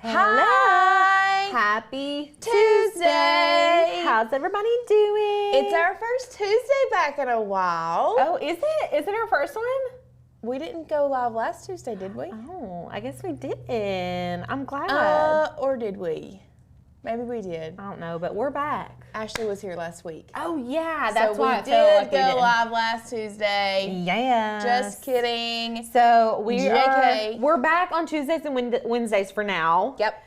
Hi! Happy Tuesday! How's everybody doing? It's our first Tuesday back in a while. Oh, is it? Is it our first one? We didn't go live last Tuesday, did we? Oh, I guess we didn't. I'm glad. Or did we? Maybe we did. I don't know, but we're back. Ashley was here last week. Oh, yeah. That's so why we it felt like did we go didn't. live last Tuesday. Yes. Just kidding. So JK. we're back on Tuesdays and Wednesdays for now. Yep.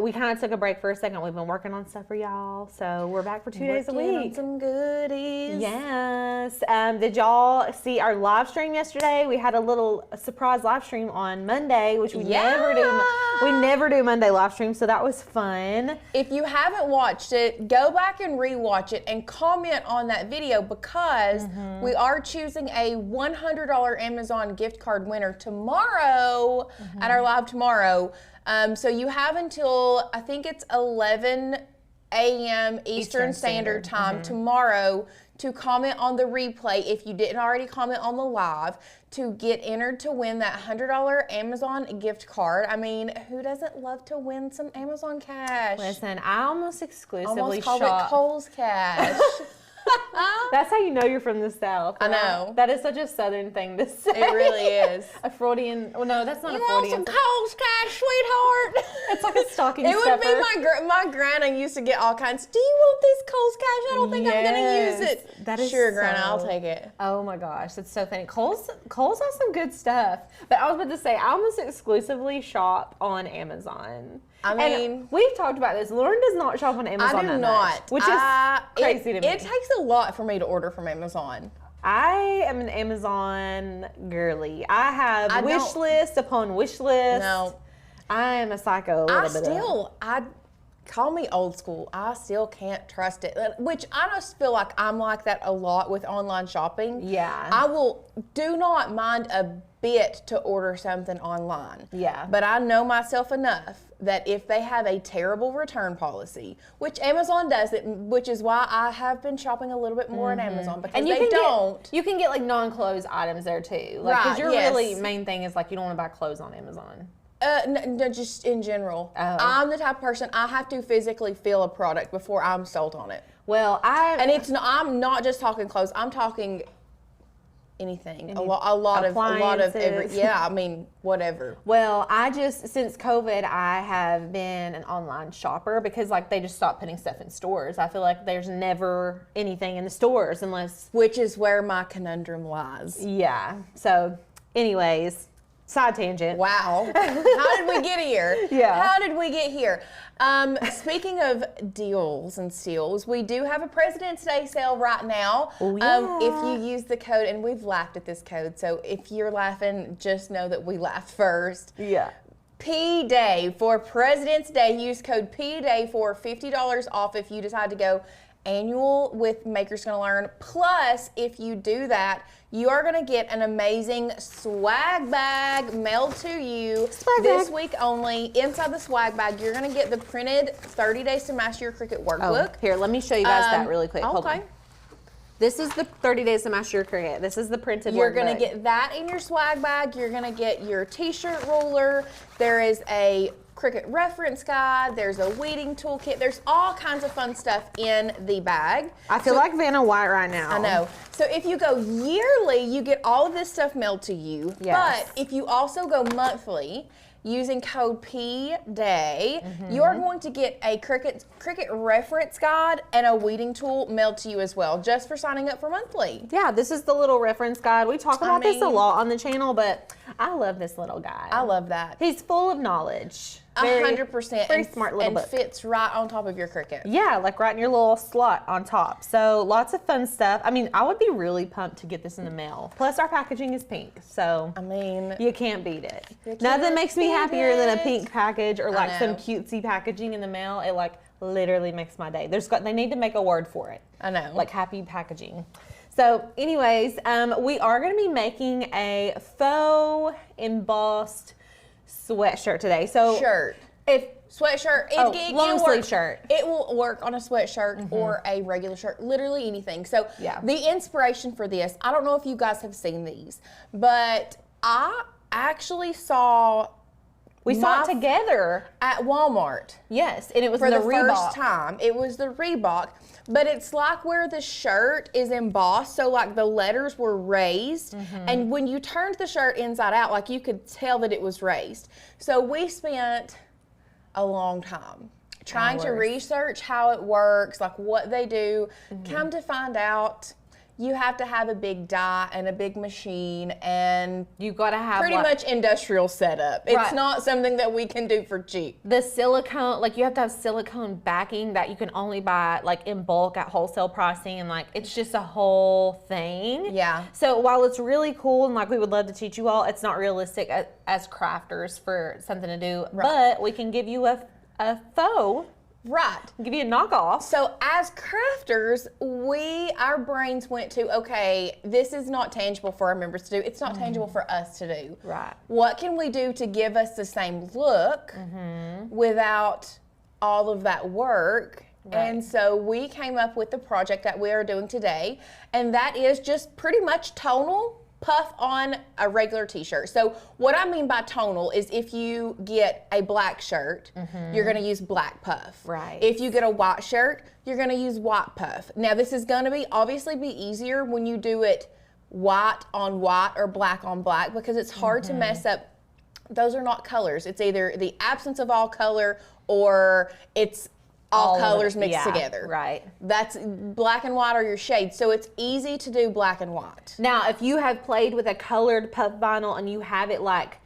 We kind of took a break for a second. We've been working on stuff for y'all, so we're back for 2 days a Working on week. some goodies. Yes. Did y'all see our live stream yesterday? We had a little surprise live stream on Monday, which we never do. We never do Monday live stream, so that was fun. If you haven't watched it, go back and rewatch it and comment on that video because we are choosing a $100 Amazon gift card winner tomorrow at our live tomorrow. So you have until, I think it's 11 a.m. Eastern Standard Time tomorrow to comment on the replay if you didn't already comment on the live to get entered to win that $100 Amazon gift card. I mean, who doesn't love to win some Amazon cash? Listen, I almost exclusively Almost called shop. it Kohl's cash. That's how you know you're from the South. I right? know. That is such a Southern thing to say. It really is. A Freudian. Well, no, that's not You a want Freudian. some Kohl's cash, sweetheart? It's like a stocking It would be stuffer. my grandma used to get all kinds. Do you want this Kohl's cash? I don't think I'm gonna use it. That is sure, Grandma, I'll so- take it. Oh my gosh, that's so funny. Kohl's has some good stuff. But I was about to say, I almost exclusively shop on Amazon. I mean, and we've talked about this. Lauren does not shop on Amazon. I do that not, much, which is crazy to me. It takes a lot for me to order from Amazon. I am an Amazon girly. I have I wish don't- list upon wish list. No. I am a psycho. I call me old school. I still can't trust it. Which I just feel like I'm like that a lot with online shopping. Yeah. I do not mind a bit to order something online. Yeah. But I know myself enough that if they have a terrible return policy, which Amazon does it, which is why I have been shopping a little bit more on Amazon because And you they can don't. you can get like non-clothes items there too. Like, Right, because your yes. really main thing is like you don't want to buy clothes on Amazon. No, just in general. Oh. I'm the type of person, I have to physically feel a product before I'm sold on it. Well, And I'm not just talking clothes. I'm talking anything. A lot of appliances. yeah. I mean, whatever. Well, since COVID, I have been an online shopper because like they just stopped putting stuff in stores. I feel like there's never anything in the stores unless. Which is where my conundrum lies. Yeah. So, anyways, side tangent. Wow. How did we get here? Yeah. How did we get here? Speaking of deals and steals, we do have a President's Day sale right now. Oh, yeah. If you use the code, and we've laughed at this code, so if you're laughing, just know that we laughed first. Yeah. P-Day for President's Day. Use code P-Day for $50 off if you decide to go annual with Maker's Gonna Learn. Plus, if you do that, you are gonna get an amazing swag bag mailed to you this week only. Inside the swag bag, you're gonna get the printed 30 Days to Master Your Cricut workbook. Oh, here, let me show you guys that really quick. Hold Okay. on. This is the 30 Days to Master Your Cricut. This is the printed You're workbook. gonna get that in your swag bag. You're gonna get your t-shirt ruler. There is a Cricut reference guide. There's a weeding toolkit. There's all kinds of fun stuff in the bag. I feel like Vanna White right now. I know. So if you go yearly, you get all of this stuff mailed to you. Yes. But if you also go monthly, using code P-Day, you are going to get a Cricut reference guide and a weeding tool mailed to you as well, just for signing up for monthly. Yeah, this is the little reference guide. We talk about this a lot on the channel, but I love this little guy. I love that. He's full of knowledge. 100%. Very smart little and book. fits right on top of your Cricut. Yeah, like right in your little slot on top. So lots of fun stuff. I mean, I would be really pumped to get this in the mail. Plus our packaging is pink, so I mean, you can't beat it. You Nothing can't makes me beat happier than a it. pink package or like some know. cutesy packaging in the mail. It like literally makes my day. They need to make a word for it. I know. Like happy packaging. So anyways, we are going to be making a faux embossed sweatshirt today. So shirt. if Sweatshirt. long it'll sleeve work. shirt. It will work on a sweatshirt or a regular shirt, literally anything. So Yeah. the inspiration for this, I don't know if you guys have seen these, but I actually saw We saw it together at Walmart. Yes, and it was for the Reebok. first time. It was the Reebok, but it's like where the shirt is embossed, so like the letters were raised, and when you turned the shirt inside out, like you could tell that it was raised. So we spent a long time trying to research how it works, like what they do. Come to find out, you have to have a big die and a big machine, and you got to have pretty much industrial setup. It's not something that we can do for cheap. The silicone, like you have to have silicone backing that you can only buy like in bulk at wholesale pricing, and like it's just a whole thing. Yeah. So while it's really cool and like we would love to teach you all, it's not realistic as crafters for something to do. But we can give you a faux. Right. Give you a knockoff. So as crafters, our brains went to, okay, this is not tangible for our members to do. It's not tangible for us to do. Right. What can we do to give us the same look without all of that work? Right. And so we came up with the project that we are doing today, and that is just pretty much tonal puff on a regular t-shirt. So what I mean by tonal is if you get a black shirt, you're gonna use black puff. Right. If you get a white shirt, you're gonna use white puff. Now this is gonna obviously be easier when you do it white on white or black on black, because it's hard to mess up. Those are not colors. It's either the absence of all color or it's all colors mixed together. Right. That's black and white are your shades. So it's easy to do black and white. Now, if you have played with a colored puff vinyl and you have it like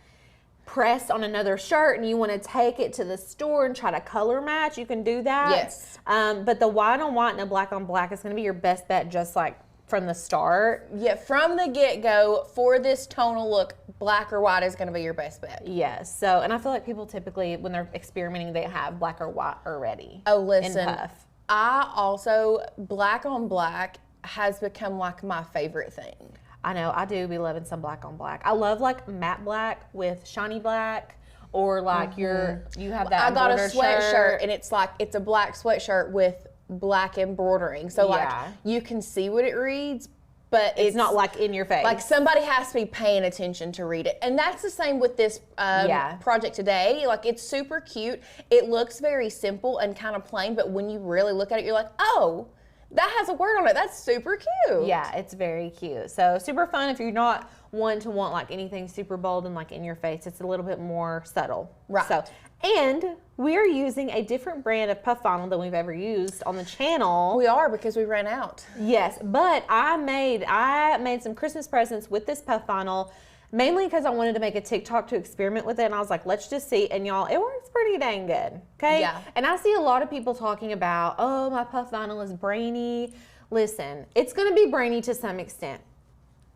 pressed on another shirt and you want to take it to the store and try to color match, you can do that. Yes. But the white on white and the black on black is going to be your best bet, just like from the start. Yeah, from the get-go, for this tonal look, black or white is going to be your best bet. Yes. So, and I feel like people typically, when they're experimenting, they have black or white already. Oh, listen. In puff. I also, black on black has become like my favorite thing. I know, I do be loving some black on black. I love like matte black with shiny black, or like you have that. I got a sweatshirt shirt. and it's like, it's a black sweatshirt with black embroidering. So like you can see what it reads, but it's not like in your face. Like somebody has to be paying attention to read it. And that's the same with this project today. Like it's super cute. It looks very simple and kind of plain, but when you really look at it, you're like, oh, that has a word on it. That's super cute. Yeah, it's very cute. So super fun if you're not one to want like anything super bold and like in your face. It's a little bit more subtle. Right. So, and we're using a different brand of puff vinyl than we've ever used on the channel. We are, because we ran out. Yes, but I made some Christmas presents with this puff vinyl, mainly because I wanted to make a TikTok to experiment with it, and I was like, let's just see. And y'all, it works pretty dang good. Okay. Yeah. And I see a lot of people talking about, oh, my puff vinyl is brainy. Listen, it's going to be brainy to some extent.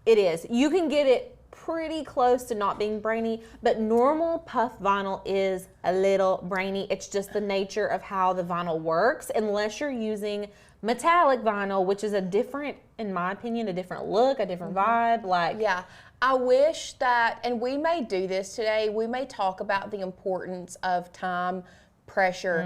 It is. You can get it pretty close to not being brainy, but normal puff vinyl is a little brainy. It's just the nature of how the vinyl works, unless you're using metallic vinyl, which is a different, in my opinion, a different look, a different vibe. Like, yeah, I wish that, and we may do this today, we may talk about the importance of time, pressure,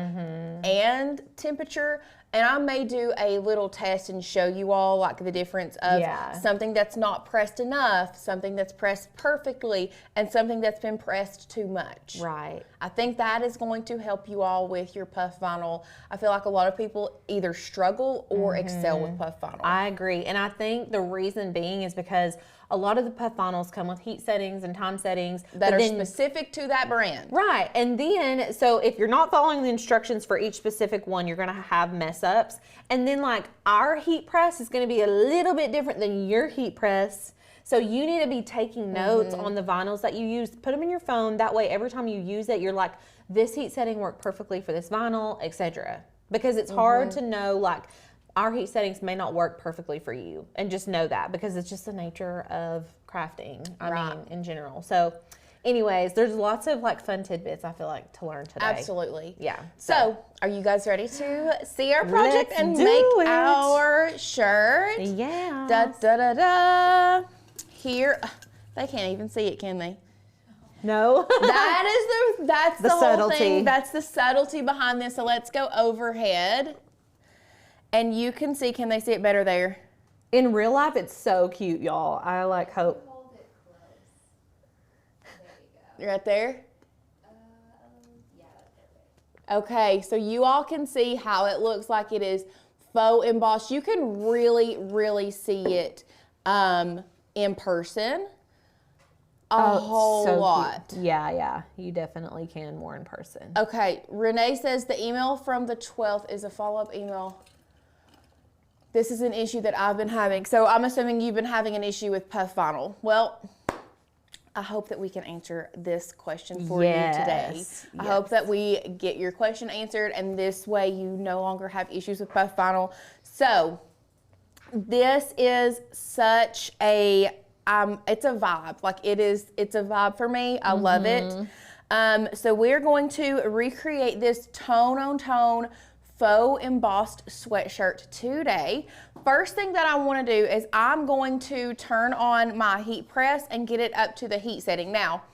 and temperature. And I may do a little test and show you all like the difference of something that's not pressed enough, something that's pressed perfectly, and something that's been pressed too much. Right. I think that is going to help you all with your puff vinyl. I feel like a lot of people either struggle or excel with puff vinyl. I agree. And I think the reason being is because a lot of the puff vinyls come with heat settings and time settings that are specific to that brand. Right. And then, so if you're not following the instructions for each specific one, you're going to have mess ups. And then like our heat press is going to be a little bit different than your heat press. So you need to be taking notes on the vinyls that you use. Put them in your phone. That way, every time you use it, you're like, this heat setting worked perfectly for this vinyl, etc. Because it's hard to know, like, our heat settings may not work perfectly for you, and just know that, because it's just the nature of crafting, I mean, in general. So anyways, there's lots of like fun tidbits I feel like to learn today. Absolutely. Yeah. So are you guys ready to see our project Let's and do make it. our shirt? Yeah. Da da da da. Here, they can't even see it, can they? No. That's the whole subtlety. thing. That's the subtlety behind this. So let's go overhead. And you can see, can they see it better there? In real life, it's so cute, y'all. I like hope. Hold it close. There you go. Right there? Okay, so you all can see how it looks like it is faux embossed. You can really, really see it in person a whole lot. Cute. Yeah, you definitely can more in person. Okay, Renee says the email from the 12th is a follow-up email. This is an issue that I've been having. So I'm assuming you've been having an issue with puff vinyl. Well, I hope that we can answer this question for you today. I hope that we get your question answered, and this way you no longer have issues with puff vinyl. So this is such a, it's a vibe. Like it's a vibe for me. I love it. So we're going to recreate this tone-on-tone faux embossed sweatshirt today. First thing that I want to do is I'm going to turn on my heat press and get it up to the heat setting. Now,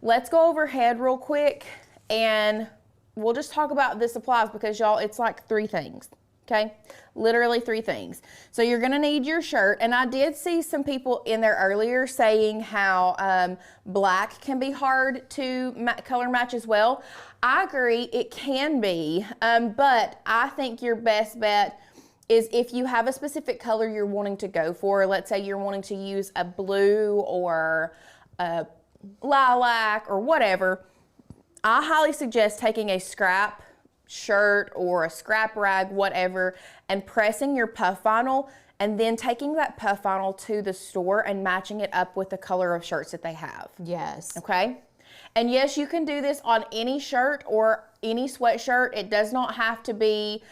let's go overhead real quick and we'll just talk about the supplies because y'all, it's like 3 things. Okay, literally 3 things. So you're gonna need your shirt, and I did see some people in there earlier saying how black can be hard to color match as well. I agree, it can be, but I think your best bet is if you have a specific color you're wanting to go for. Let's say you're wanting to use a blue or a lilac or whatever. I highly suggest taking a scrap shirt or a scrap rag, whatever, and pressing your puff vinyl and then taking that puff vinyl to the store and matching it up with the color of shirts that they have. Yes. Okay? And yes, you can do this on any shirt or any sweatshirt. It does not have to be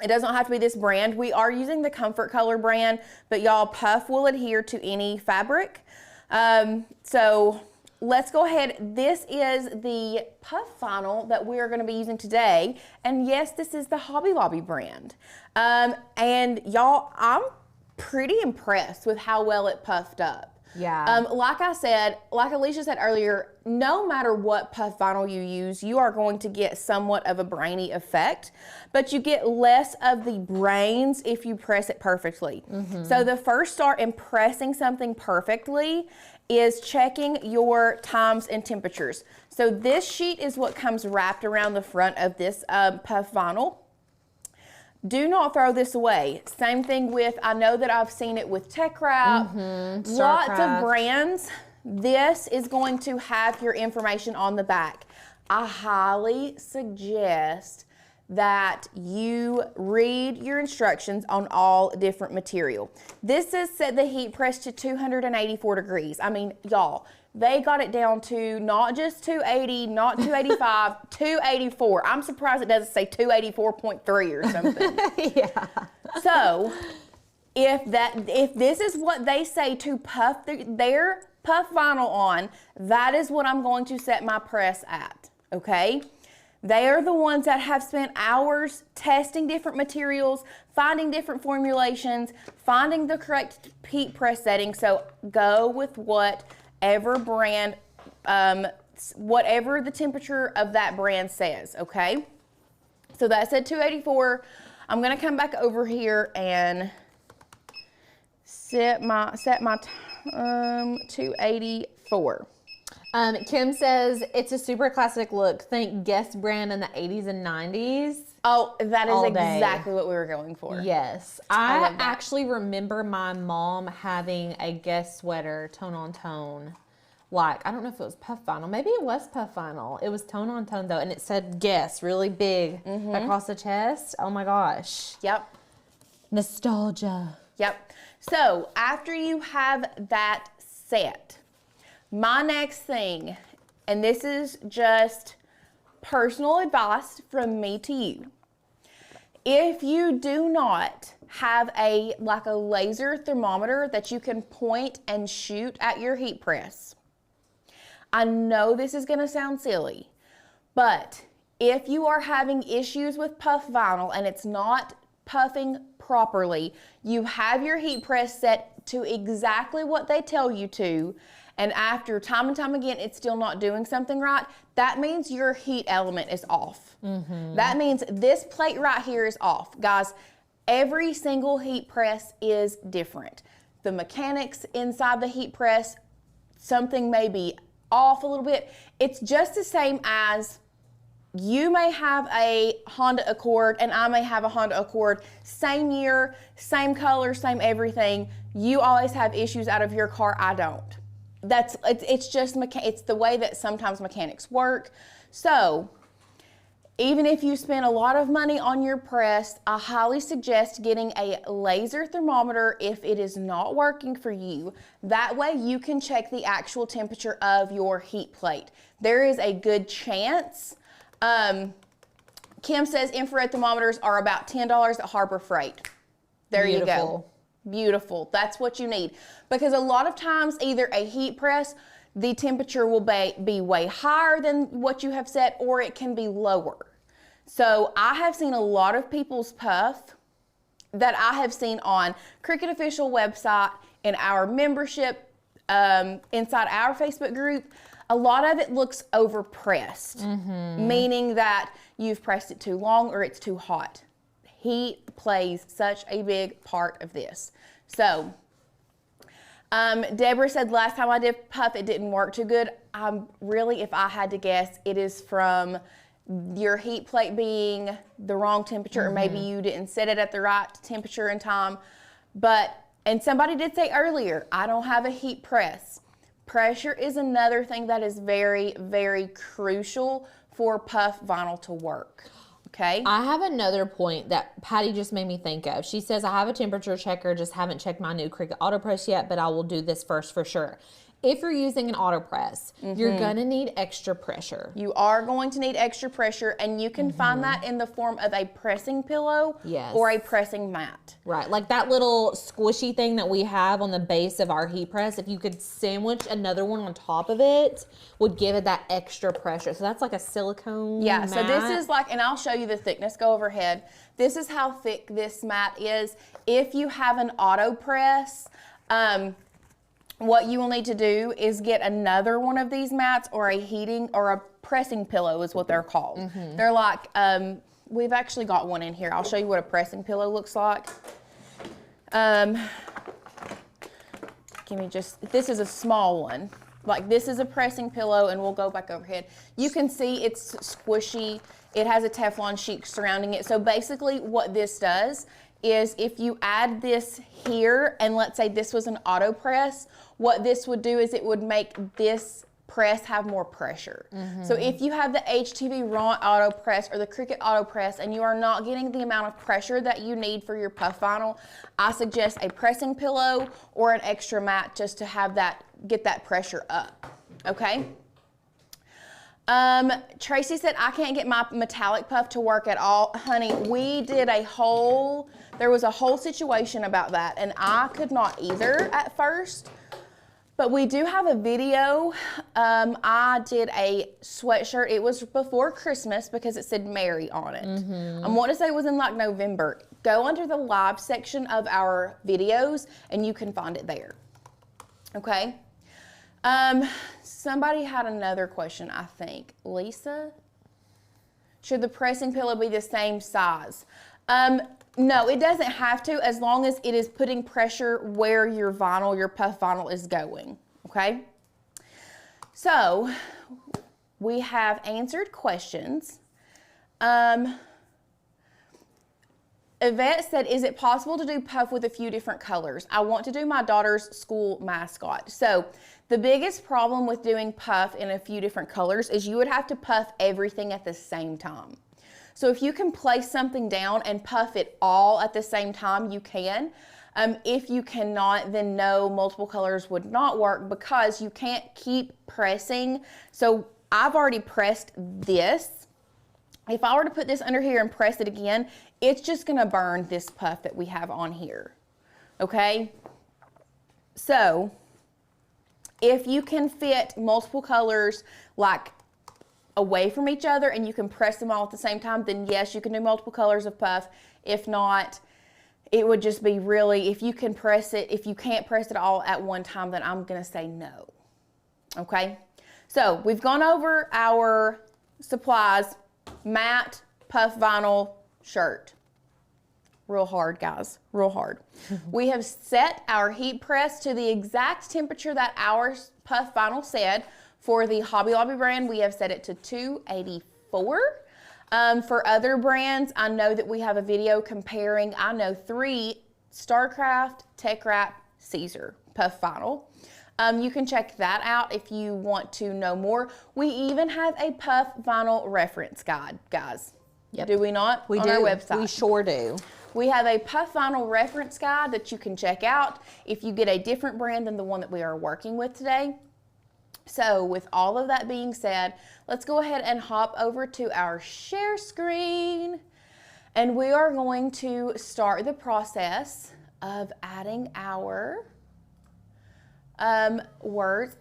this brand. We are using the Comfort Color brand, but y'all, puff will adhere to any fabric. So let's go ahead. This is the puff vinyl that we are going to be using today. And yes, this is the Hobby Lobby brand. And y'all, I'm pretty impressed with how well it puffed up. Yeah. Like I said, like Alicia said earlier, no matter what puff vinyl you use, you are going to get somewhat of a brainy effect, but you get less of the brains if you press it perfectly. So the first start in pressing something perfectly is checking your times and temperatures. So this sheet is what comes wrapped around the front of this puff vinyl. Do not throw this away. Same thing with, I know that I've seen it with Tech Wrap, lots of brands. This is going to have your information on the back. I highly suggest that you read your instructions on all different material. This is set the heat press to 284 degrees. I mean, y'all, they got it down to not just 280, not 285, 284. I'm surprised it doesn't say 284.3 or something. Yeah. So, if this is what they say to puff their puff vinyl on, that is what I'm going to set my press at, okay? They are the ones that have spent hours testing different materials, finding different formulations, finding the correct heat press setting. So go with whatever brand, whatever the temperature of that brand says, okay? So that said 284. I'm gonna come back over here and set my 284. Kim says it's a super classic look. Think Guess brand in the 80s and 90s. Oh, that is exactly what we were going for. Yes. I actually remember my mom having a Guess sweater, tone on tone. Like, I don't know if it was puff vinyl. Maybe it was puff vinyl. It was tone on tone though, and it said Guess really big across the chest. Oh my gosh. Yep. Nostalgia. Yep. So after you have that set, my next thing, and this is just personal advice from me to you. If you do not have a laser thermometer that you can point and shoot at your heat press, I know this is going to sound silly, but if you are having issues with puff vinyl and it's not puffing properly, you have your heat press set to exactly what they tell you to, and after time and time again it's still not doing something right, that means your heat element is off. That means this plate right here is off. Guys, every single heat press is different. The mechanics inside the heat press, something may be off a little bit. It's just the same as you may have a Honda Accord and I may have a Honda Accord, same year, same color, same everything. You always have issues out of your car, I don't. It's just, it's the way that sometimes mechanics work. So, even if you spend a lot of money on your press, I highly suggest getting a laser thermometer if it is not working for you. That way you can check the actual temperature of your heat plate. There is a good chance. Kim says infrared thermometers are about $10 at Harbor Freight. There you go. Beautiful. That's what you need. Because a lot of times either a heat press, the temperature will be way higher than what you have set, or it can be lower. So I have seen a lot of people's puff that I have seen on Cricut Official website, in our membership, inside our Facebook group. A lot of it looks overpressed, meaning that you've pressed it too long or it's too hot. Heat plays such a big part of this. So, Deborah said last time I did puff, it didn't work too good. Really, if I had to guess, it is from your heat plate being the wrong temperature, or maybe you didn't set it at the right temperature and time. And somebody did say earlier, I don't have a heat press. Pressure is another thing that is very, very crucial for puff vinyl to work. Okay. I have another point that Patty just made me think of. She says, I have a temperature checker, just haven't checked my new Cricut AutoPress yet, but I will do this first for sure. If you're using an AutoPress, you're going to need extra pressure. You are going to need extra pressure, and you can find that in the form of a pressing pillow or a pressing mat. Right, like that little squishy thing that we have on the base of our heat press, if you could sandwich another one on top of it, would give it that extra pressure. So that's like a silicone mat. So this is like, and I'll show you the thickness, go overhead. This is how thick this mat is. If you have an AutoPress, what you will need to do is get another one of these mats, or a heating or a pressing pillow is what they're called. They're like, we've actually got one in here. I'll show you what a pressing pillow looks like. This is a small one. Like, this is a pressing pillow, and we'll go back overhead. You can see it's squishy. It has a Teflon sheet surrounding it. So basically what this does is, if you add this here, and let's say this was an AutoPress, what this would do is it would make this press have more pressure. So if you have the HTV Raw AutoPress or the Cricut AutoPress and you are not getting the amount of pressure that you need for your puff vinyl, I suggest a pressing pillow or an extra mat just to have that, get that pressure up, okay? Tracy said, I can't get my metallic puff to work at all. Honey, we did there was a whole situation about that, and I could not either at first. But we do have a video. I did a sweatshirt. It was before Christmas because it said Mary on it. I want to say it was in like November. Go under the live section of our videos and you can find it there. Okay. Somebody had another question, I think. Lisa? Should the pressing pillow be the same size? No, it doesn't have to, as long as it is putting pressure where your vinyl, your puff vinyl is going, okay? So, we have answered questions. Yvette said, is it possible to do puff with a few different colors? I want to do my daughter's school mascot. So, the biggest problem with doing puff in a few different colors is you would have to puff everything at the same time. So if you can place something down and puff it all at the same time, you can. If you cannot, then no, multiple colors would not work because you can't keep pressing. So I've already pressed this. If I were to put this under here and press it again, it's just gonna burn this puff that we have on here, okay? So if you can fit multiple colors like away from each other and you can press them all at the same time, then yes, you can do multiple colors of puff. If not, it would just be really, if you can press it, if you can't press it all at one time, then I'm gonna say no, okay? So we've gone over our supplies: mat, puff vinyl, shirt. Real hard, guys, real hard. We have set our heat press to the exact temperature that our puff vinyl said. For the Hobby Lobby brand, we have set it to 285. $4. For other brands, I know that we have a video comparing, 3, Starcraft, Tech Wrap, Caesar puff vinyl. You can check that out if you want to know more. We even have a puff vinyl reference guide, guys. Yep. Do we not? We on do. Our website. We sure do. We have a puff vinyl reference guide that you can check out if you get a different brand than the one that we are working with today. So with all of that being said, let's go ahead and hop over to our share screen. And we are going to start the process of adding our words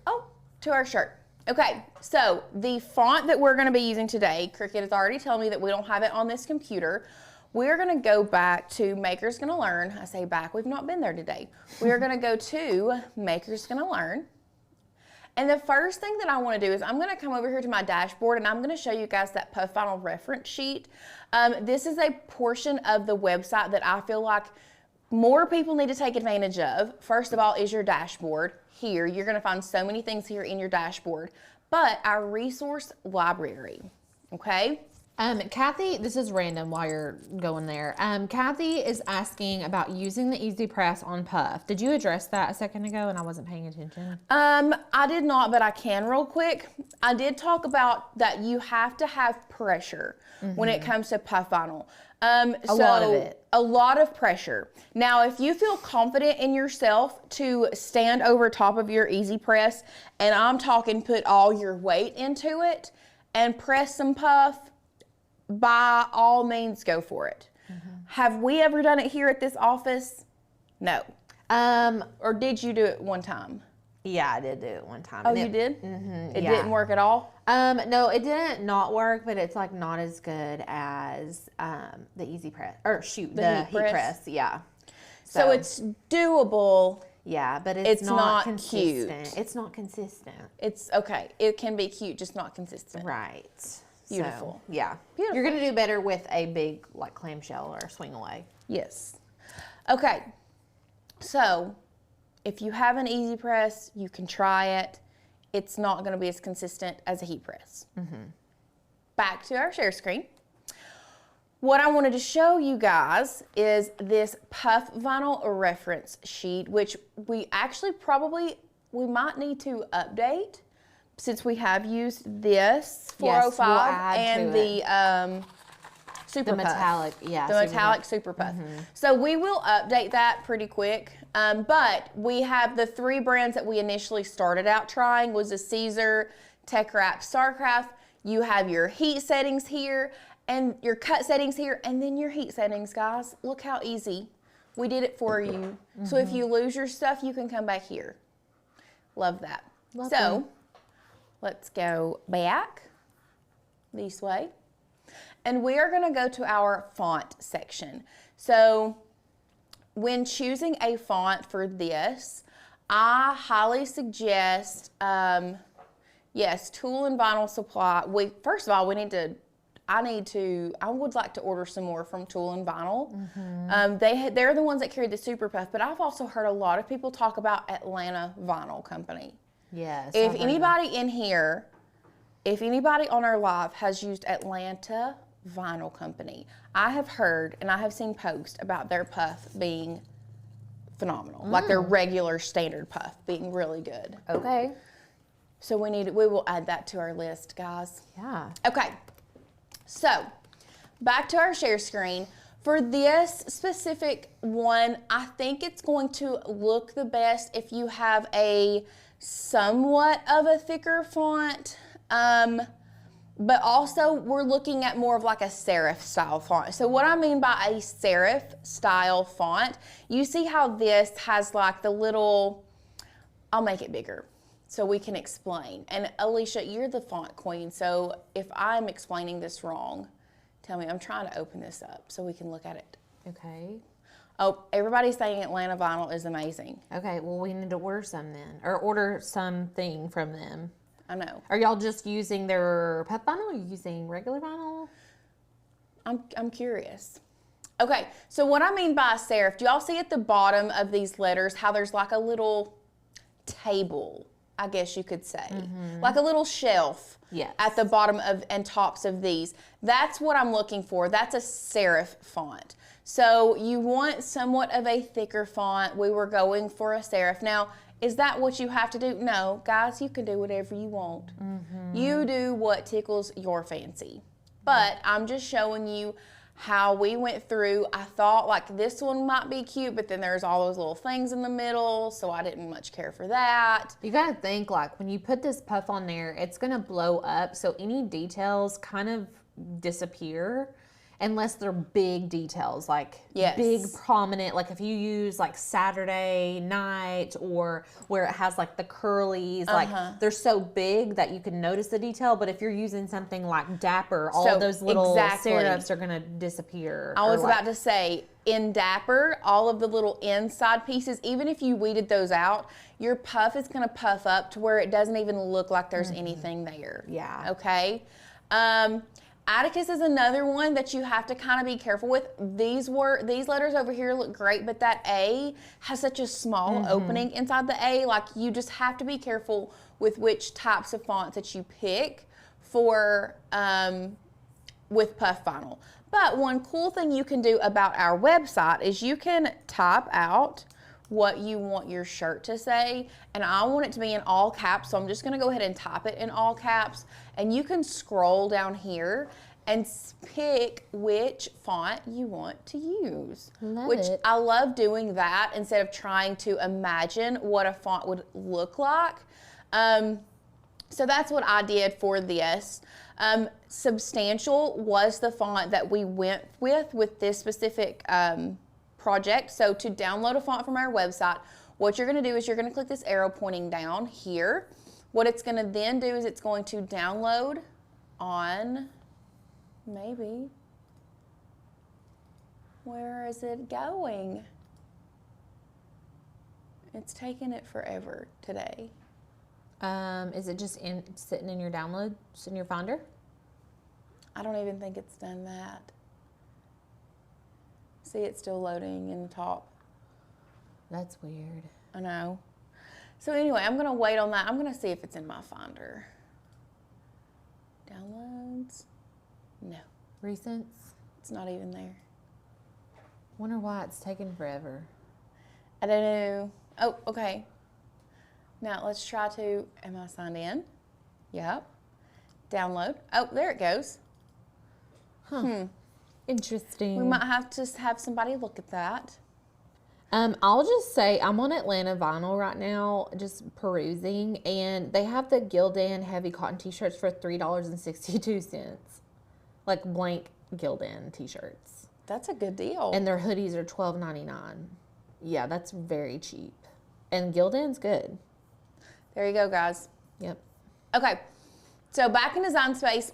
to our shirt. Okay, so the font that we're going to be using today, Cricut has already told me that we don't have it on this computer. We're going to go back to Maker's Gonna Learn. I say back, we've not been there today. We are going to go to Maker's Gonna Learn. And the first thing that I want to do is I'm going to come over here to my dashboard and I'm going to show you guys that puff vinyl reference sheet. This is a portion of the website that I feel like more people need to take advantage of. First of all is your dashboard. Here, you're going to find so many things here in your dashboard, but our resource library, okay? Kathy, this is random while you're going there. Kathy is asking about using the Easy Press on puff. Did you address that a second ago and I wasn't paying attention? I did not, but I can real quick. I did talk about that you have to have pressure when it comes to puff vinyl. A lot of it. A lot of pressure. Now, if you feel confident in yourself to stand over top of your Easy Press, and I'm talking put all your weight into it and press some puff, by all means, go for it. Have we ever done it here at this office? No. Or did you do it one time? Yeah, I did do it one time. Oh, you did? Mm-hmm. It didn't work at all? No, it didn't not work, but it's like not as good as the Easy Press, or the heat press. Yeah. So it's doable. Yeah, but it's not consistent. Cute. It's not consistent. It's okay. It can be cute, just not consistent. Right. Beautiful. So, yeah. Beautiful. You're going to do better with a big like clamshell or swing away. Yes. Okay. So, if you have an Easy Press, you can try it. It's not going to be as consistent as a heat press. Back to our share screen. What I wanted to show you guys is this puff vinyl reference sheet, which we actually we might need to update since we have used this 405 and the Super Puff. Metallic, yeah. The metallic Super Puff. So we will update that pretty quick. But we have the 3 brands that we initially started out trying was the Caesar, Tech Wrap, Starcraft. You have your heat settings here and your cut settings here and then your heat settings, guys. Look how easy. We did it for you. So if you lose your stuff, you can come back here. Love that. So let's go back this way. And we are going to go to our font section. So when choosing a font for this, I highly suggest, yes, Tool and Vinyl Supply. First of all, I would like to order some more from Tool and Vinyl. They're the ones that carry the Super Puff, but I've also heard a lot of people talk about Atlanta Vinyl Company. Yes. If anybody in here, if anybody on our live has used Atlanta Vinyl Company, I have heard and I have seen posts about their puff being phenomenal, like their regular standard puff being really good. Okay. So we will add that to our list, guys. Yeah. Okay. So back to our share screen. For this specific one, I think it's going to look the best if you have a somewhat of a thicker font. But also we're looking at more of like a serif style font. So what I mean by a serif style font, you see how this has like the little, I'll make it bigger so we can explain. And Alicia, you're the font queen. So if I'm explaining this wrong, tell me. I'm trying to open this up so we can look at it. Okay. Oh, everybody's saying Atlanta Vinyl is amazing. Okay, well we need to order some then, or order something from them. I know. Are y'all just using their puff vinyl or are you using regular vinyl? I'm curious. Okay, so what I mean by serif, do y'all see at the bottom of these letters how there's like a little table I guess you could say. Like a little shelf at the bottom of and tops of these. That's what I'm looking for. That's a serif font. So you want somewhat of a thicker font. We were going for a serif. Now, is that what you have to do? No, guys, you can do whatever you want. You do what tickles your fancy. But I'm just showing you how we went through. I thought like this one might be cute, but then there's all those little things in the middle, so I didn't much care for that. You gotta think like when you put this puff on there, it's gonna blow up, so any details kind of disappear unless they're big details, like big prominent, like if you use like Saturday night or where it has like the curlies, like they're so big that you can notice the detail. But if you're using something like Dapper, all of those little serifs are gonna disappear. I was about to say, in Dapper, all of the little inside pieces, even if you weeded those out, your puff is gonna puff up to where it doesn't even look like there's anything there. Yeah. Okay. Atticus is another one that you have to kind of be careful with. These letters over here look great, but that A has such a small opening inside the A. Like you just have to be careful with which types of fonts that you pick for with puff vinyl. But one cool thing you can do about our website is you can type out what you want your shirt to say, and I want it to be in all caps, so I'm just gonna go ahead and type it in all caps, and you can scroll down here and pick which font you want to use. I love doing that instead of trying to imagine what a font would look like. So that's what I did for this. Substantial was the font that we went with this specific project. So to download a font from our website, what you're gonna do is you're gonna click this arrow pointing down here. What it's gonna then do is it's going to download on, maybe, where is it going? It's taking it forever today. Is it just sitting in your downloads, in your Finder? I don't even think it's done that. See, it's still loading in the top. That's weird. I know. So anyway, I'm gonna wait on that. I'm gonna see if it's in my Finder. Downloads? No. Recents? It's not even there. Wonder why it's taking forever. I don't know. Oh, okay. Now let's try to, am I signed in? Yep. Download. Oh, there it goes. Interesting. We might have to have somebody look at that. I'll just say I'm on Atlanta Vinyl right now, just perusing, and they have the Gildan heavy cotton t-shirts for $3.62. Like blank Gildan t-shirts. That's a good deal. And their hoodies are $12.99. Yeah, that's very cheap. And Gildan's good. There you go, guys. Yep. Okay, so back in Design Space,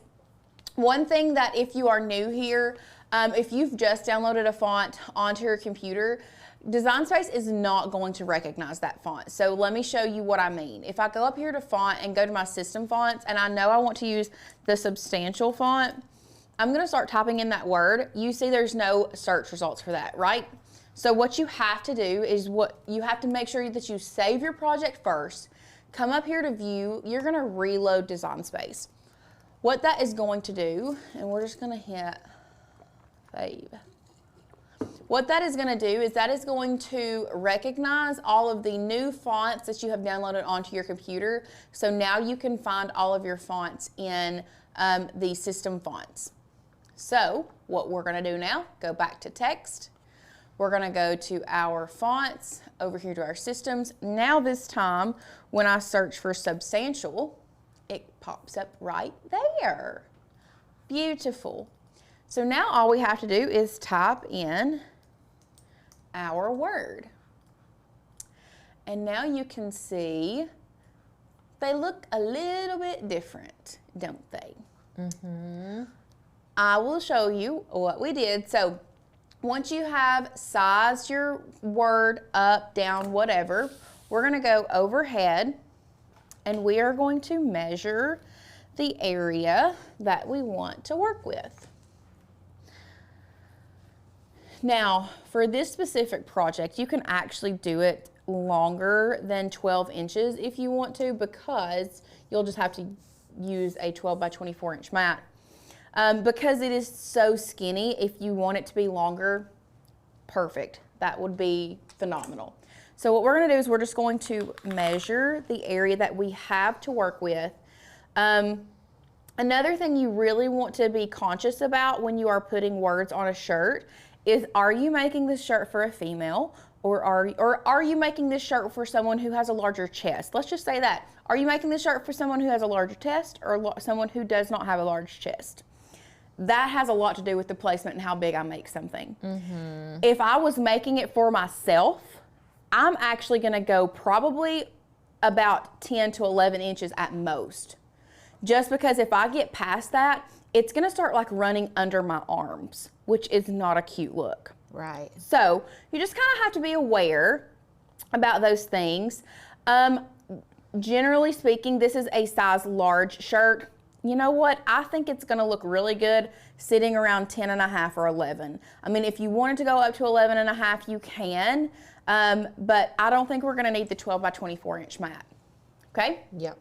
one thing that if you are new here, if you've just downloaded a font onto your computer, Design Space is not going to recognize that font. So let me show you what I mean. If I go up here to font and go to my system fonts, and I know I want to use the substantial font, I'm gonna start typing in that word. You see there's no search results for that, right? So what you have to do is you have to make sure that you save your project first, come up here to view, you're gonna reload Design Space. What that is going to do, and we're just gonna hit save. What that is gonna do is that is going to recognize all of the new fonts that you have downloaded onto your computer. So now you can find all of your fonts in the system fonts. So what we're gonna do now, go back to text. We're gonna go to our fonts, over here to our systems. Now this time, when I search for substantial, it pops up right there. Beautiful. So now all we have to do is type in our word. And now you can see they look a little bit different, don't they? I will show you what we did. So once you have sized your word up, down, whatever, we're gonna go overhead and we are going to measure the area that we want to work with. Now, for this specific project, you can actually do it longer than 12 inches if you want to, because you'll just have to use a 12 by 24 inch mat. Because it is so skinny, if you want it to be longer, perfect. That would be phenomenal. So what we're gonna do is we're just going to measure the area that we have to work with. Another thing you really want to be conscious about when you are putting words on a shirt is, are you making this shirt for a female, or are you making this shirt for someone who has a larger chest? Let's just say that. Are you making this shirt for someone who has a larger chest, or someone who does not have a large chest? That has a lot to do with the placement and how big I make something. If I was making it for myself, I'm actually gonna go probably about 10 to 11 inches at most. Just because if I get past that, it's gonna start like running under my arms, which is not a cute look. Right. So you just kind of have to be aware about those things. Generally speaking, this is a size large shirt. You know what? I think it's gonna look really good sitting around 10 and a half or 11. I mean, if you wanted to go up to 11 and a half, you can, but I don't think we're gonna need the 12 by 24 inch mat, okay? Yep.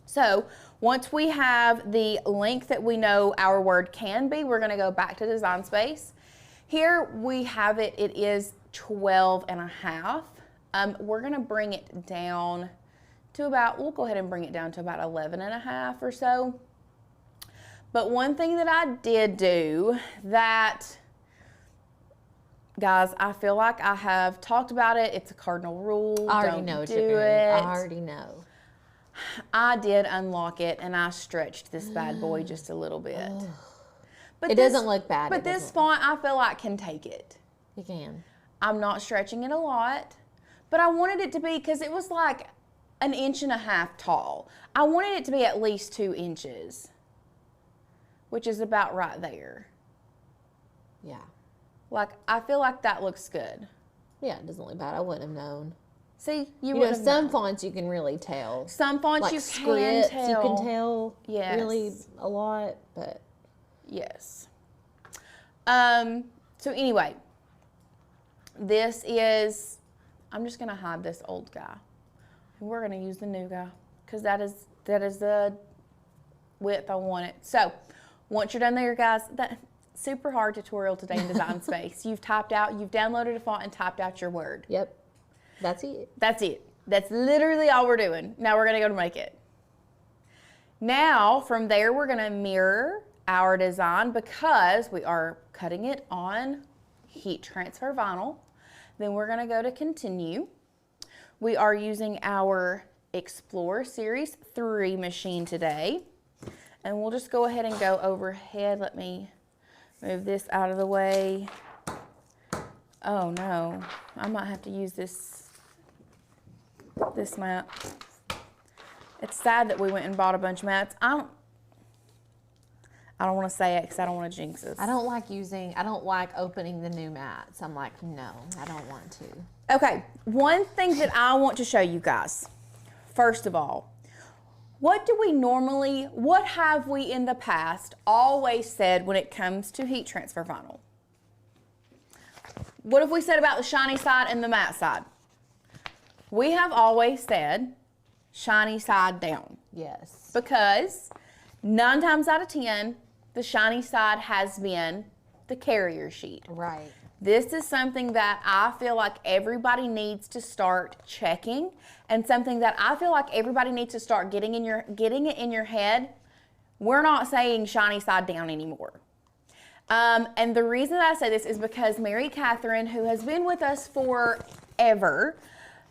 So once we have the length that we know our word can be, we're gonna go back to Design Space. Here we have it, it is 12 and a half. We're gonna bring it down to about, we'll go ahead and bring it down to about 11 and a half or so. But one thing that I did do that, guys, I feel like I have talked about it. It's a cardinal rule. I already know what you're doing. I already know. I did unlock it and I stretched this bad boy just a little bit. But It doesn't look bad. But this font, I feel like can take it. You can. I'm not stretching it a lot, but I wanted it to be, because it was like 1.5 inches tall. I wanted it to be at least 2 inches, which is about right there. Yeah. Like, I feel like that looks good. Yeah, it doesn't look bad. I wouldn't have known. See, You know, some fonts you can really tell. Some fonts like you scripts, can tell. you can tell really Yes. a lot, but yes. So anyway, this is, I'm just gonna hide this old guy. And we're gonna use the new guy, because that is the width I want it. So once you're done there, guys, that super hard tutorial today in Design Space. You've downloaded a font and typed out your word. yep, that's it. That's it. That's literally all we're doing. Now we're gonna go to make it. Now from there, we're gonna mirror our design, because we are cutting it on heat transfer vinyl. Then we're gonna go to continue. We are using our Explore Series 3 machine today. And we'll just go ahead and go overhead. Let me move this out of the way. Oh no, I might have to use this mat. It's sad that we went and bought a bunch of mats. I don't want to say it because I don't want to jinx us. I don't like opening the new mats. I'm like, no, I don't want to. Okay, one thing that I want to show you guys. First of all, what have we in the past always said when it comes to heat transfer vinyl? What have we said about the shiny side and the matte side? We have always said shiny side down. Yes. Because 9 times out of 10, the shiny side has been the carrier sheet. Right. This is something that I feel like everybody needs to start checking, and something that I feel like everybody needs to start getting it in your head. We're not saying shiny side down anymore. And the reason that I say this is because Mary Catherine, who has been with us forever,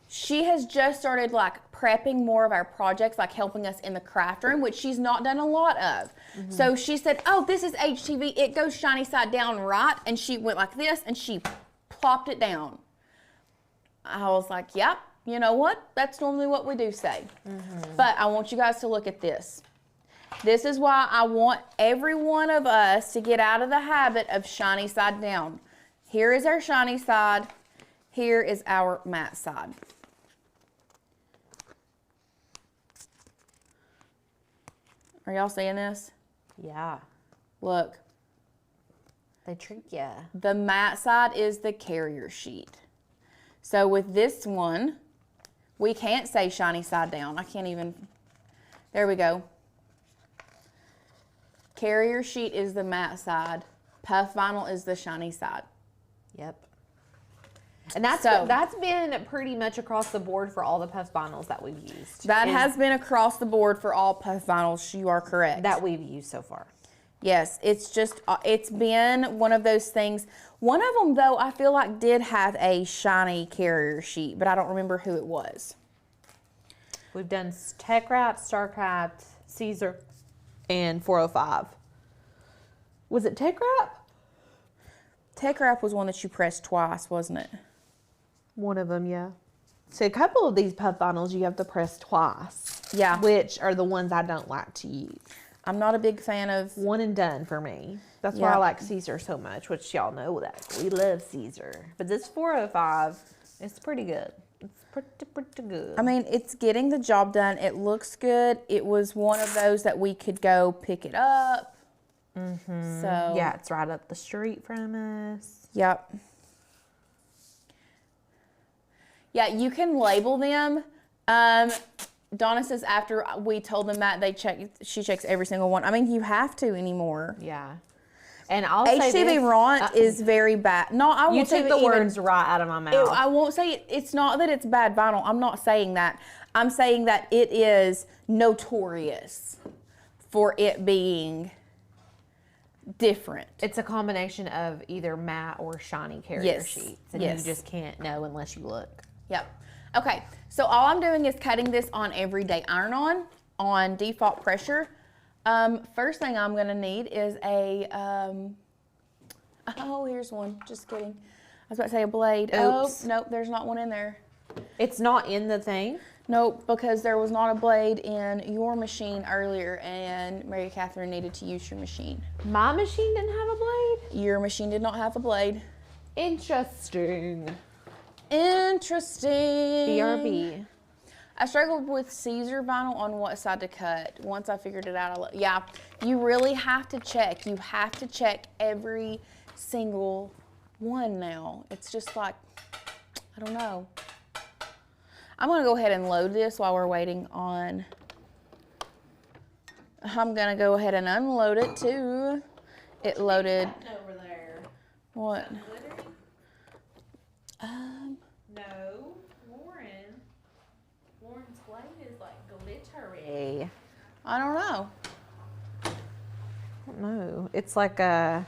she has just started like prepping more of our projects, like helping us in the craft room, which she's not done a lot of. Mm-hmm. So she said, oh, this is HTV, it goes shiny side down, right? And she went like this and she plopped it down. I was like, yep, you know what? That's normally what we do say. Mm-hmm. But I want you guys to look at this. This is why I want every one of us to get out of the habit of shiny side down. Here is our shiny side. Here is our matte side. Are y'all seeing this? Yeah. Look. They trick ya. The matte side is the carrier sheet. So with this one, We can't say shiny side down. I can't even. There we go. Carrier sheet is the matte side. Puff vinyl is the shiny side. Yep. And that's been pretty much across the board for all the puff vinyls that we've used. That has been across the board for all puff vinyls. You are correct. That we've used so far. Yes, it's been one of those things. One of them, though, I feel like did have a shiny carrier sheet, but I don't remember who it was. We've done Tech Wrap, Starcraft, Caesar, and 405. Was it Tech Wrap? Tech Wrap was one that you pressed twice, wasn't it? One of them, yeah. So a couple of these puff vinyls you have to press twice. Yeah. Which are the ones I don't like to use. I'm not a big fan of... One and done for me. That's why I like Caesar so much, which y'all know that. We love Caesar. But this 405, it's pretty good. It's pretty good. I mean, it's getting the job done. It looks good. It was one of those that we could go pick it up. Mm-hmm. So yeah, it's right up the street from us. Yep. Yeah, you can label them. Donna says after we told them that she checks every single one. I mean, you have to anymore. Yeah. And I'll say HTV Ront is very bad. No, I won't say you took the words right out of my mouth. I won't say it's not that it's bad vinyl. I'm not saying that. I'm saying that it is notorious for it being different. It's a combination of either matte or shiny carrier sheets. And you just can't know unless you look. Yep. Okay, so all I'm doing is cutting this on everyday iron on default pressure. First thing I'm gonna need is a, oh, here's one, just kidding. I was about to say a blade. Oops. Oh, nope, there's not one in there. It's not in the thing? Nope, because there was not a blade in your machine earlier and Mary Catherine needed to use your machine. My machine didn't have a blade? Your machine did not have a blade. Interesting. Interesting. BRB. I struggled with Caesar vinyl on what side to cut. Once I figured it out, yeah, you really have to check. You have to check every single one now. It's just like, I don't know. I'm gonna go ahead and load this while we're waiting on. I'm gonna go ahead and unload it too. It loaded. Over there. What? No, Lauren's blade is like glittery. I don't know. I don't know. It's like a.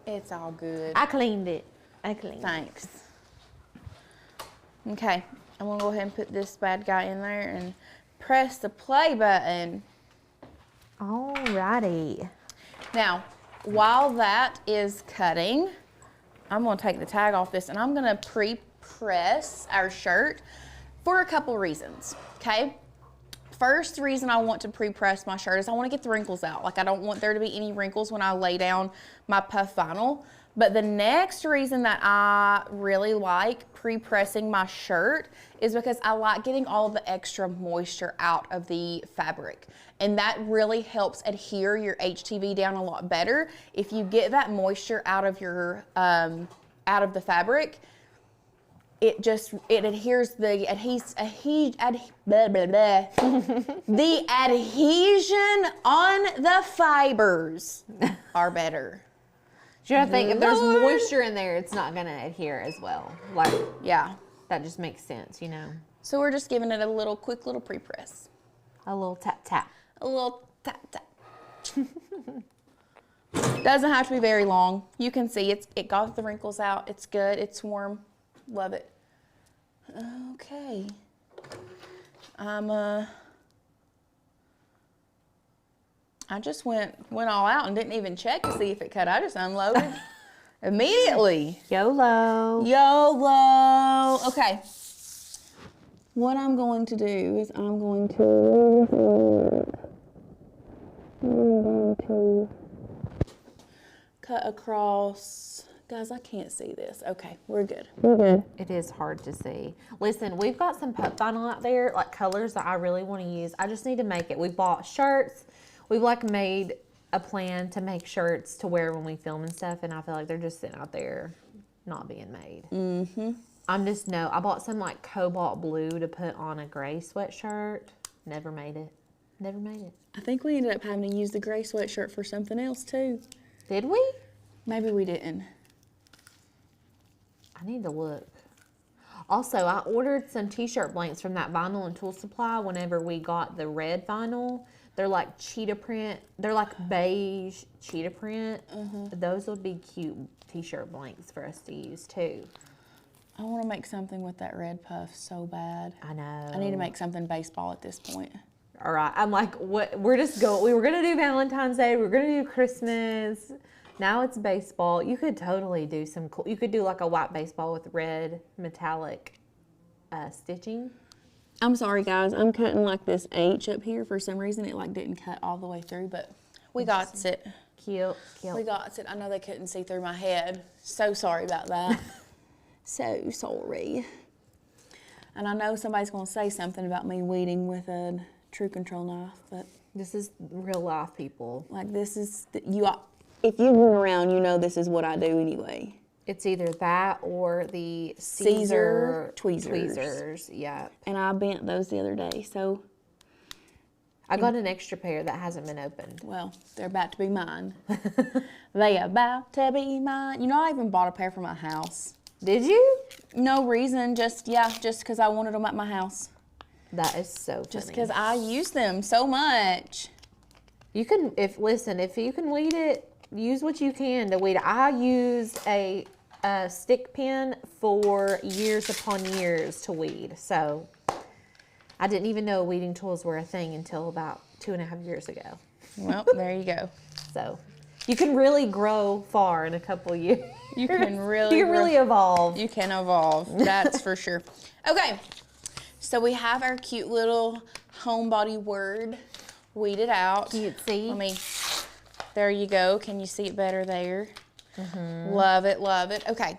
It's all good. I cleaned it. Thanks. Okay, I'm gonna go ahead and put this bad guy in there and press the play button. Alrighty. Now, while that is cutting, I'm gonna take the tag off this and I'm gonna pre-press our shirt for a couple reasons, okay? First reason I want to pre-press my shirt is I want to get the wrinkles out. Like, I don't want there to be any wrinkles when I lay down my puff vinyl. But the next reason that I really like pre-pressing my shirt is because I like getting all of the extra moisture out of the fabric. And that really helps adhere your HTV down a lot better. If you get that moisture out of your out of the fabric, it adheres the the adhesion on the fibers are better. You gotta think, if there's moisture in there, it's not gonna adhere as well. Like, yeah, that just makes sense, you know. So we're just giving it a quick little pre-press. A little tap tap. A little tap tap. Doesn't have to be very long. You can see it got the wrinkles out. It's good. It's warm. Love it. Okay. I just went all out and didn't even check to see if it cut. I just unloaded immediately. YOLO. YOLO. Okay. What I'm going to do is I'm going to cut across. Guys, I can't see this. Okay, we're good. We're good. It is hard to see. Listen, we've got some puff vinyl out there, like colors that I really want to use. I just need to make it. We bought shirts. We've like made a plan to make shirts to wear when we film and stuff, and I feel like they're just sitting out there not being made. Mm-hmm. I bought some like cobalt blue to put on a gray sweatshirt. Never made it. Never made it. I think we ended up having to use the gray sweatshirt for something else too. Did we? Maybe we didn't. I need to look. Also, I ordered some t-shirt blanks from that Vinyl and Tool Supply whenever we got the red vinyl. They're like cheetah print. They're like beige cheetah print. Those would be cute t-shirt blanks for us to use too. I want to make something with that red puff so bad. I know. I need to make something baseball at this point. All right. I'm like, what? We were going to do Valentine's Day. We were going to do Christmas. Now it's baseball. You could totally do some cool, you could do like a white baseball with red metallic stitching. I'm sorry guys, I'm cutting like this H up here. For some reason it like didn't cut all the way through, but we got it. Cute. We got it. I know they couldn't see through my head. So sorry about that. So sorry. And I know somebody's gonna say something about me weeding with a True Control knife, but this is real life, people. Like this is, if you've been around, you know this is what I do anyway. It's either that or the Caesar tweezers. Tweezers, yeah. And I bent those the other day, so. I got an extra pair that hasn't been opened. Well, they're about to be mine. They about to be mine. You know, I even bought a pair for my house. Did you? No reason, just because I wanted them at my house. That is so funny. Just because I use them so much. You can, if you can weed it, use what you can to weed it. I used a stick pin for years upon years to weed. So I didn't even know weeding tools were a thing until about 2.5 years ago. Well, there you go. So you can really grow far in a couple years. You can really evolve. You can evolve, that's for sure. Okay, so we have our cute little homebody word weeded out. Cutesy. There you go. Can you see it better there? Love it, love it. Okay,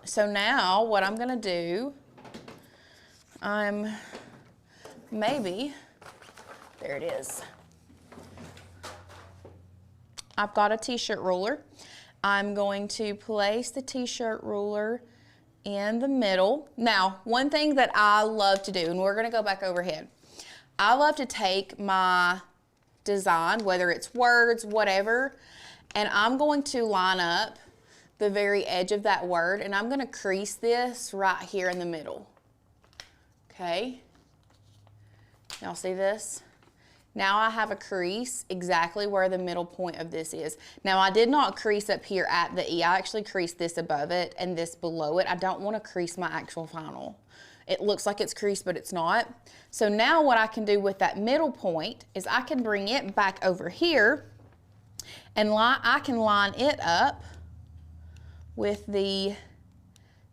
so now what I'm gonna do, there it is. I've got a t-shirt ruler. I'm going to place the t-shirt ruler in the middle. Now, one thing that I love to do, and we're gonna go back overhead. I love to take my design, whether it's words, whatever, and I'm going to line up the very edge of that word, and I'm gonna crease this right here in the middle. Okay? Y'all see this? Now I have a crease exactly where the middle point of this is. Now I did not crease up here at the E. I actually creased this above it and this below it. I don't want to crease my actual final. It looks like it's creased, but it's not. So now what I can do with that middle point is I can bring it back over here and I can line it up with the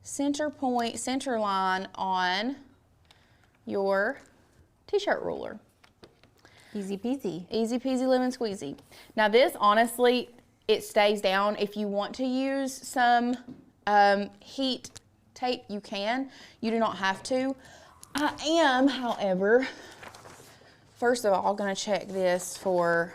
center point, center line on your t-shirt ruler. Easy peasy. Easy peasy lemon squeezy. Now this, honestly, it stays down. If you want to use some heat tape, you can. You do not have to. I am, however, first of all, gonna check this for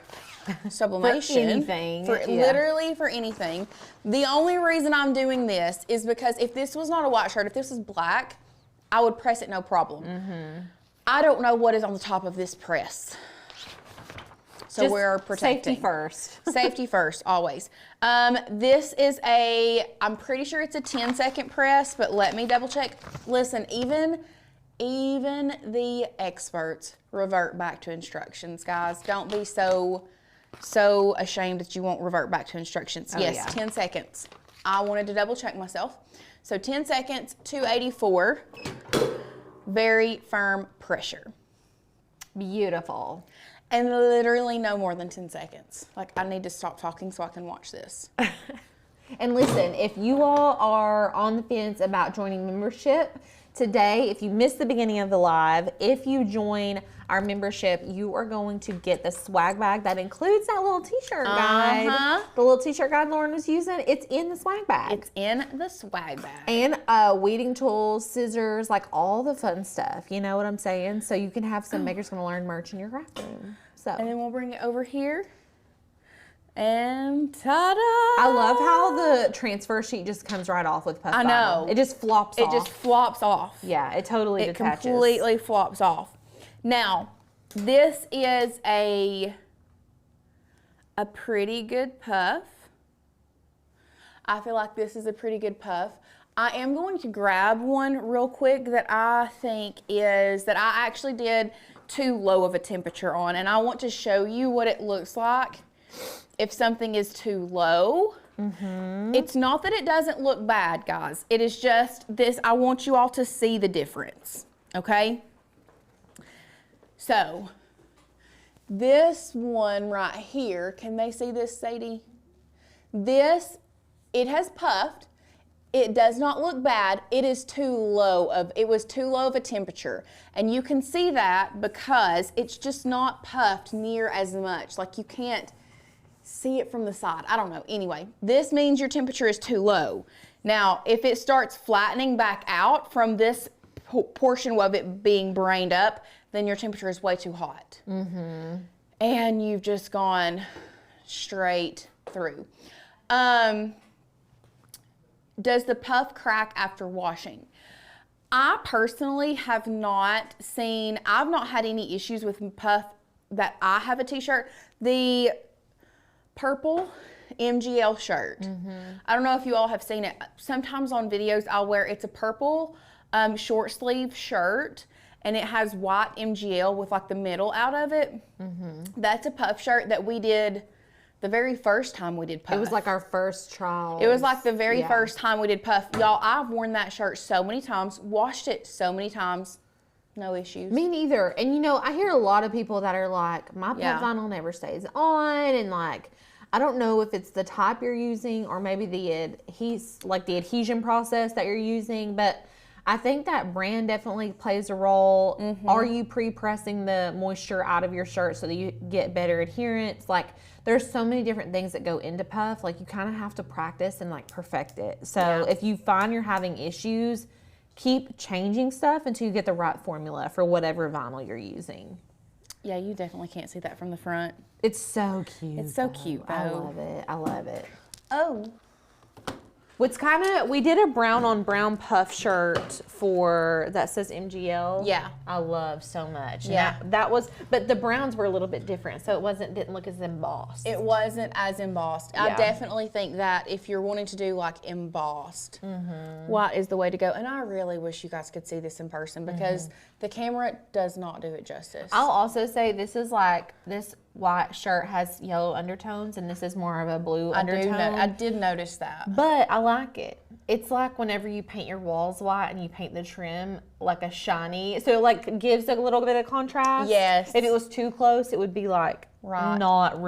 sublimation. For anything. Literally for anything. The only reason I'm doing this is because if this was not a white shirt, if this was black, I would press it no problem. I don't know what is on the top of this press. So just we're protecting. Safety first. Safety first, always. This is I'm pretty sure it's a 10-second press, but let me double check. Listen, even the experts revert back to instructions, guys. Don't be so ashamed that you won't revert back to instructions. Oh, yes, yeah. 10 seconds. I wanted to double check myself. So 10 seconds, 284, very firm pressure. Beautiful. And literally no more than 10 seconds. Like, I need to stop talking so I can watch this. And listen, if you all are on the fence about joining membership, today, if you missed the beginning of the live, if you join our membership, you are going to get the swag bag that includes that little t-shirt guide. The little t-shirt guide Lauren was using, it's in the swag bag. It's in the swag bag. And weeding tools, scissors, like all the fun stuff. You know what I'm saying? So you can have some Makers Gonna Learn merch in your craft room. So. And then we'll bring it over here. And ta-da! I love how the transfer sheet just comes right off with puff I vinyl. know. It just flops off. It just flops off. Yeah, it totally It detaches. completely flops off. Now, this is a pretty good puff. I feel like this is a pretty good puff. I am going to grab one real quick that I think is, that I actually did too low of a temperature on, and I want to show you what it looks like if something is too low. It's not that it doesn't look bad, guys. It is just this, I want you all to see the difference, okay? So, this one right here, can they see this, Sadie? This, it has puffed. It does not look bad. It was too low of a temperature. And you can see that because it's just not puffed near as much. Like you can't see it from the side. I don't know. Anyway, this means your temperature is too low. Now, if it starts flattening back out from this portion of it being brained up, then your temperature is way too hot. And you've just gone straight through. Does the puff crack after washing? I personally have not seen, I've not had any issues with puff that I have a t-shirt. The purple MGL shirt. I don't know if you all have seen it. Sometimes on videos I'll wear, it's a purple short sleeve shirt and it has white MGL with like the middle out of it. That's a puff shirt that we did the very first time we did puff. It was like our first trial. It was like the very first time we did puff. Y'all, I've worn that shirt so many times, washed it so many times, no issues. Me neither. And you know, I hear a lot of people that are like, my puff vinyl never stays on, and like, I don't know if it's the type you're using or maybe the adhesion process that you're using, but I think that brand definitely plays a role. Are you pre-pressing the moisture out of your shirt so that you get better adherence? Like, there's so many different things that go into puff. Like, you kind of have to practice and like perfect it. So if you find you're having issues, keep changing stuff until you get the right formula for whatever vinyl you're using. Yeah, you definitely can't see that from the front. It's so cute. It's so cute, though. I love it. I love it. Oh. What's kind of, we did a brown on brown puff shirt for, that says MGL. Yeah. I love so much. Yeah. That was, but the browns were a little bit different, so it didn't look as embossed. It wasn't as embossed. Yeah. I definitely think that if you're wanting to do like embossed, white is the way to go. And I really wish you guys could see this in person because the camera does not do it justice. I'll also say this is like, this white shirt has yellow undertones and this is more of a blue undertone. I did notice that. But I like it. It's like whenever you paint your walls white and you paint the trim like a shiny, so it like gives a little bit of contrast. Yes. If it was too close, it would be like Right. not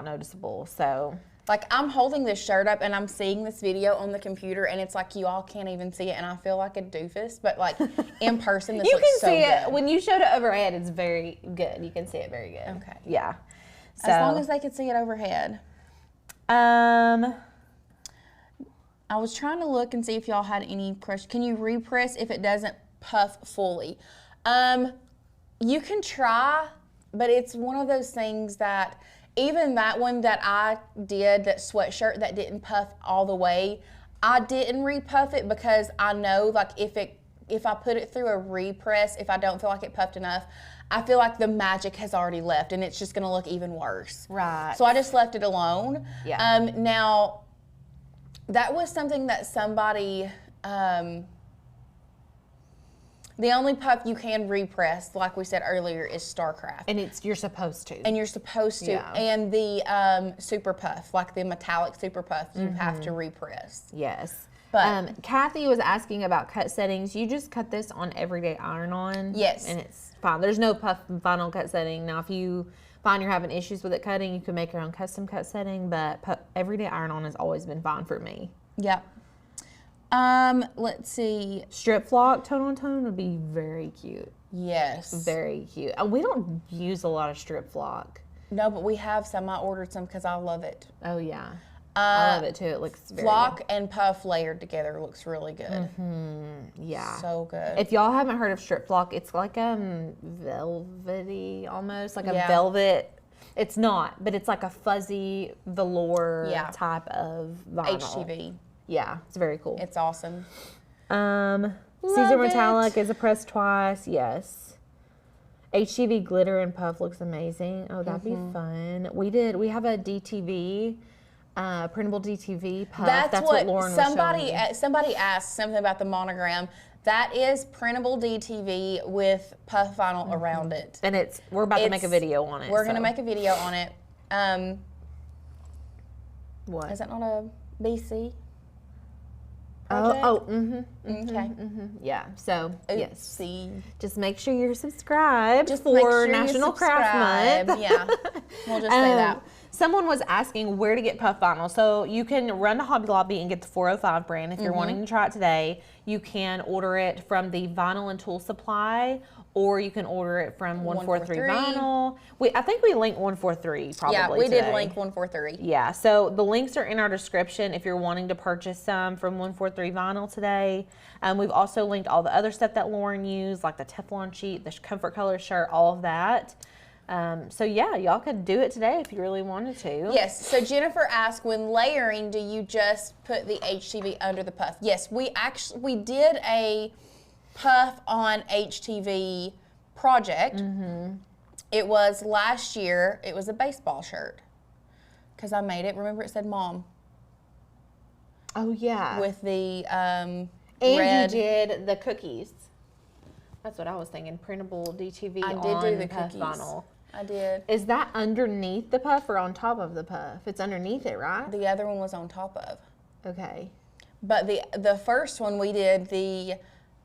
noticeable. So Like, I'm holding this shirt up and I'm seeing this video on the computer and it's like you all can't even see it and I feel like a doofus, but like in person this you looks can so see good. it when you showed it overhead. It's very good. You can see it very good. Okay. Yeah. So, As long as they could see it overhead. I was trying to look and see if y'all had any questions. Can you repress if it doesn't puff fully? You can try, but it's one of those things that even that one that I did, that sweatshirt that didn't puff all the way, I didn't repuff it because I know like if I put it through a repress, if I don't feel like it puffed enough, I feel like the magic has already left and it's just gonna look even worse. Right. So I just left it alone. Yeah. Now, that was something that somebody, the only puff you can repress, like we said earlier, is Starcraft. And you're supposed to. And you're supposed to. Yeah. And the Super Puff, like the metallic Super Puff, you have to repress. Yes. But Kathy was asking about cut settings. You just cut this on everyday iron-on. Yes. And it's fine. There's no puff vinyl cut setting. Now, if you find you're having issues with it cutting, you can make your own custom cut setting, but everyday iron-on has always been fine for me. Yep. Let's see. Strip flock tone on tone would be very cute. Yes. Very cute. We don't use a lot of strip flock. No, but we have some. I ordered some because I love it. Oh, yeah. I love it, too. It looks very Flock good. and puff layered together looks really good. Yeah. So good. If y'all haven't heard of strip flock, it's like velvety almost, like a Yeah. velvet. It's not, but it's like a fuzzy velour Yeah. type of vinyl. HTV. Yeah, it's very cool. It's awesome. Caesar Metallic is a press twice. Yes. HTV glitter and puff looks amazing. Oh, that'd be fun. We have a DTV, printable DTV puff. That's what Lauren was showing me. Somebody asked something about the monogram. That is printable DTV with puff vinyl around it. And we're about to make a video on it. We're going to make a video on it. What? Is that not a BC? Okay. Yeah. So yes. See. Just make sure you're subscribed Just make for sure you National Craft Month. Yeah. We'll just say that. Someone was asking where to get puff vinyl. So you can run to Hobby Lobby and get the 405 brand if you're wanting to try it today. You can order it from the Vinyl and Tool Supply, or you can order it from 143 Vinyl. I think we linked 143 probably. Yeah, we today. did link 143. Yeah, so the links are in our description if you're wanting to purchase some from 143 Vinyl today. We've also linked all the other stuff that Lauren used, like the Teflon sheet, the Comfort Color shirt, all of that. So yeah, y'all could do it today if you really wanted to. Yes, so Jennifer asked, when layering, do you just put the HTV under the puff? Yes, we did a puff on HTV project. It was last year. It was a baseball shirt because I made it. Remember, it said "Mom" Oh yeah. with the and red. you did the cookies. That's what I was thinking. Printable DTV I did on do the puff cookies. vinyl. I did. Is that underneath the puff or on top of the puff? It's underneath it, right? The other one was on top of. Okay. But the first one we did the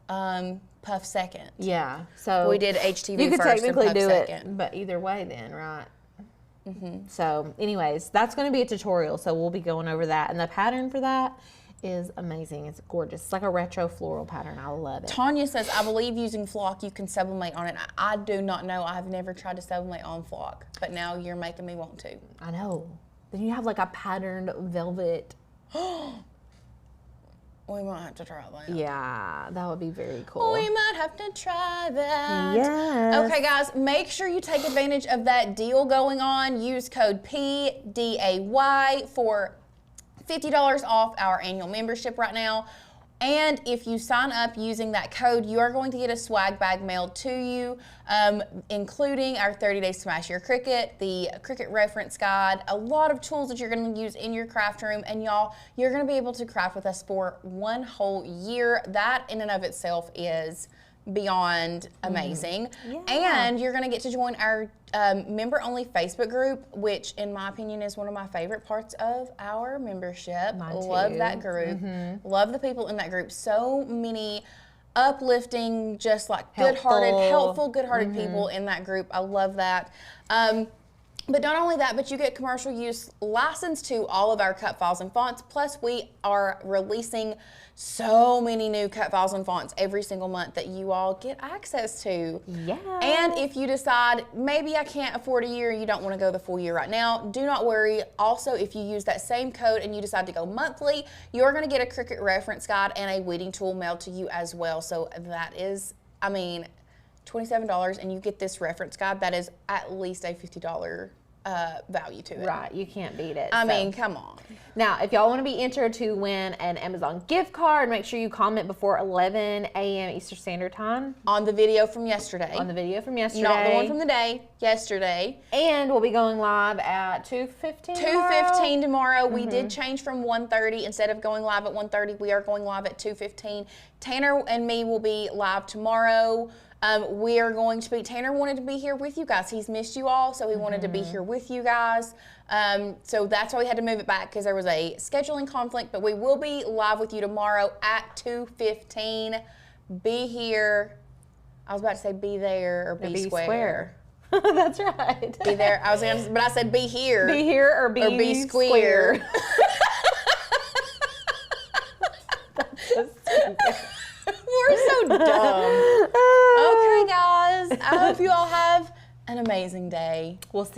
puff second. Yeah. So We did HTV you could first technically and puff do second. it, but either way, then, right? So, anyways, that's going to be a tutorial. So we'll be going over that, and the pattern for that is amazing. It's gorgeous. It's like a retro floral pattern. I love it. Tanya says, I believe using flock you can sublimate on it. I do not know. I've never tried to sublimate on flock, but now you're making me want to. I know. Then you have like a patterned velvet. We might have to try that. Yeah, that would be very cool. We might have to try that. Yes. Okay, guys, make sure you take advantage of that deal going on. Use code PDAY for $50 off our annual membership right now. And if you sign up using that code, you are going to get a swag bag mailed to you, including our 30-day Smash Your Cricut, the Cricut reference guide, a lot of tools that you're going to use in your craft room. And y'all, you're going to be able to craft with us for 1 whole year. That in and of itself is beyond amazing. Yeah. And you're going to get to join our member-only Facebook group, which in my opinion is one of my favorite parts of our membership. Mine Love too. that group. Love the people in that group. So many uplifting, just like good-hearted people in that group. I love that. But not only that, but you get commercial use license to all of our cut files and fonts. Plus, we are releasing so many new cut files and fonts every single month that you all get access to. Yeah. And if you decide, maybe I can't afford a year, you don't want to go the full year right now, do not worry. Also, if you use that same code and you decide to go monthly, you're going to get a Cricut reference guide and a weeding tool mailed to you as well. So that is, I mean, $27 and you get this reference guide that is at least a $50 value to it. Right, you can't beat it. I mean, come on. Now, if y'all want to be entered to win an Amazon gift card, make sure you comment before 11 a.m. Eastern Standard Time. On the video from yesterday. On the video from yesterday. Not the one from the day, yesterday. And we'll be going live at 2:15 2:15 tomorrow. We did change from 1:30. Instead of going live at 1:30, we are going live at 2:15. Tanner and me will be live tomorrow. We are going to be, Tanner wanted to be here with you guys. He's missed you all, so he wanted to be here with you guys. So that's why we had to move it back, because there was a scheduling conflict, but we will be live with you tomorrow at 2:15. Be here. I was about to say be there or be square. That's right. Be there. I was gonna, but I said be here. Be here or be square. That's just stupid. We're so dumb. Okay, guys. I hope you all have an amazing day. We'll see.